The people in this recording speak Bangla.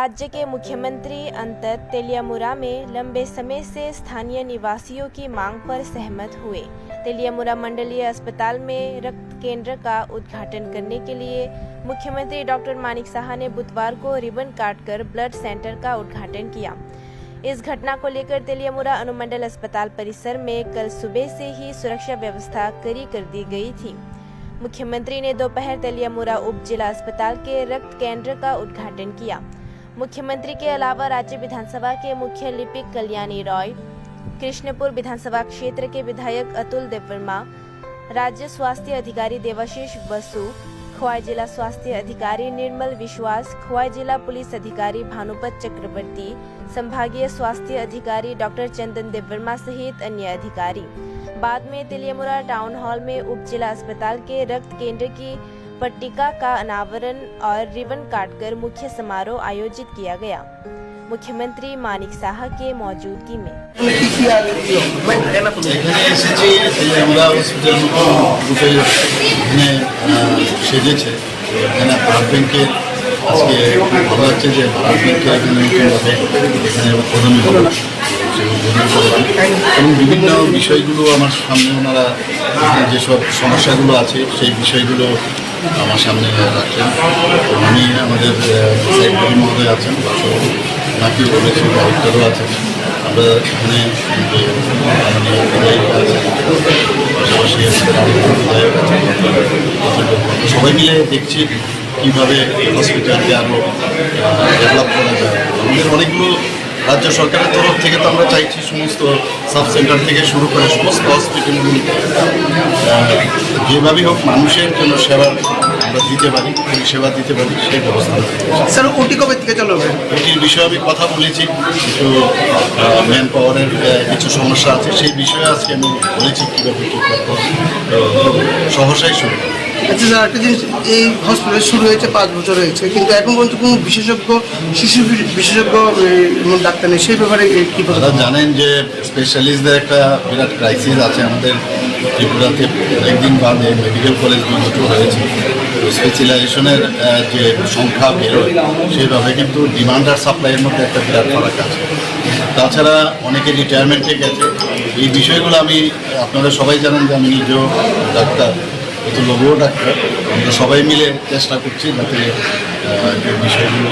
राज्य के मुख्यमंत्री अंतत तेलियामुरा में लंबे समय से स्थानीय निवासियों की मांग पर सहमत हुए। तेलियामुरा मंडलीय अस्पताल में रक्त केंद्र का उद्घाटन करने के लिए मुख्यमंत्री डॉक्टर मानिक साहा ने बुधवार को रिबन काटकर ब्लड सेंटर का उद्घाटन किया। इस घटना को लेकर तेलियामुरा अनुमंडल अस्पताल परिसर में कल सुबह से ही सुरक्षा व्यवस्था कड़ी कर दी गई थी। मुख्यमंत्री ने दोपहर तेलियामुरा उप जिला अस्पताल के रक्त केंद्र का उद्घाटन किया। मुख्यमंत्री के अलावा राज्य विधानसभा के मुख्य लिपिक कल्याणी रॉय, कृष्णपुर विधानसभा क्षेत्र के विधायक अतुल देवर्मा, राज्य स्वास्थ्य अधिकारी देवाशीष बसु, खोवाई जिला स्वास्थ्य अधिकारी निर्मल विश्वास, खोवाई जिला पुलिस अधिकारी भानुपत चक्रवर्ती, संभागीय स्वास्थ्य अधिकारी डॉक्टर चंदन देवर्मा सहित अन्य अधिकारी। बाद में तेलियामुरा टाउन हॉल में उप जिला अस्पताल के रक्त केंद्र की पट्टिका का अनावरण और रिबन काटकर मुख्य समारोह आयोजित किया गया। मुख्यमंत्री मानिक साहा के मौजूदगी में এবং বিভিন্ন বিষয়গুলো আমার সামনে ওনারা যেসব সমস্যাগুলো আছে সেই বিষয়গুলো আমার সামনে রাখছেন। আমি আমাদের সেক্রেটারি মহোদয় আছেন, নাকিও বলেছি, ডাক্তারও আছেন। আমরা এখানে পাশাপাশি সবাই মিলে দেখছি কীভাবে হসপিটালকে আরও ডেভেলপ করা যায়। আমাদের অনেকগুলো রাজ্য সরকারের তরফ থেকে তো আমরা চাইছি সমস্ত সাব সেন্টার থেকে শুরু করে সমস্ত হসপিটালগুলিতে যেভাবেই হোক মানুষের জন্য সেবা আমরা দিতে পারি, পরিষেবা দিতে পারি, সেই ব্যবস্থা। স্যার, ওটি কবে থেকে চালু হবে? ওটির বিষয়ে আমি কথা বলেছি, কিছু ম্যান পাওয়ারের কিছু সমস্যা আছে, সেই বিষয়ে আজকে আমি বলেছি কীভাবে কী করতে হবে, সহসাই শুরু। আচ্ছা স্যার, একটা জিনিস, এই হসপিটাল শুরু হয়েছে 5 বছর হয়েছে, কিন্তু এখন পর্যন্ত কোনো বিশেষজ্ঞ শিশু বিশেষজ্ঞ ডাক্তার নেই, সেই ব্যাপারে কী বলতে? আপনারা জানেন যে স্পেশালিস্টদের একটা বিরাট ক্রাইসিস আছে আমাদের ত্রিপুরাতে। একদিন বাদে মেডিকেল কলেজগুলো দুটো হয়েছে, তো স্পেশালাইজেশনের যে সংখ্যা বেরোয় সেইভাবে কিন্তু ডিমান্ড আর সাপ্লাইয়ের মধ্যে একটা বিরাট ফারাক আছে। তাছাড়া অনেকে রিটায়ারমেন্টে গেছে। এই বিষয়গুলো আমি, আপনারা সবাই জানেন যে আমি নিজেও ডাক্তার, অতুলবাবুও ডাক্তার, আমরা সবাই মিলে চেষ্টা করছি যাতে এই বিষয়গুলো